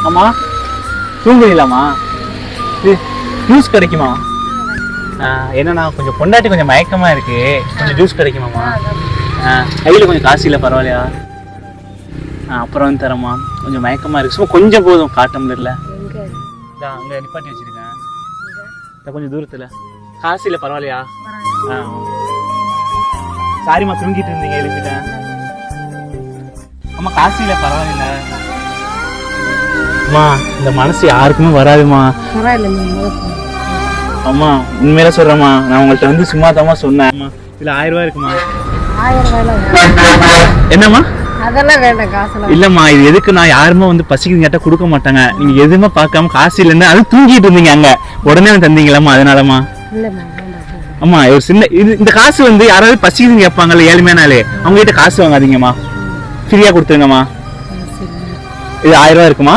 ஆமா தூங்குறீங்களாம்மா? ஜூஸ் கிடைக்குமா? என்னண்ணா கொஞ்சம் பொண்டாட்டி கொஞ்சம் மயக்கமா இருக்கு, கொஞ்சம் ஜூஸ் கிடைக்குமாம்மா? கையில் கொஞ்சம் காசு இல்லை, பரவாயில்லையா? அப்புறம் வந்து தரேம்மா. கொஞ்சம் மயக்கமா இருக்கு, சும்மா கொஞ்சம் போதும், காட்டம்ல அங்கே நிப்பாட்டி வச்சிருக்கேன், கொஞ்சம் தூரத்தில். காசு இல்லை, பரவாயில்லையா? சாரிம்மா, தூங்கிட்டு இருந்தீங்க, எழுப்பிட்டேன். அம்மா காசு இல்லை, பரவாயில்ல. அம்மா இந்த மனசு யாருக்குமே வராதுமா. அம்மா உண்மையில சொல்றேம்மா, நான் உங்கள்கிட்ட வந்து சும்மா தாம்மா சொன்னேன். இதுல 1000 ரூபாய் இருக்குமா? என்னம்மா? அதெல்லாம் வேண்டாம், காசு இல்லம்மா. இது எதுக்கு, நான் யாருமே வந்து பசிக்குது கேட்டா கொடுக்க மாட்டாங்க. நீங்க எதுவுமே பார்க்காம காசு இல்லைன்னு அது தூங்கிட்டு இருந்தீங்க அங்க, உடனே தந்தீங்களாம்மா, அதனாலமா. அம்மா ஒரு சின்ன இந்த காசு வந்து யாராவது பசிக்குதுன்னு கேட்பாங்கல்ல, ஏழ்மையானாலே, அவங்க கிட்ட காசு வாங்காதீங்கம்மா, ஃப்ரீயா கொடுத்துருங்கம்மா. இது 1000 ரூபாய் இருக்குமா?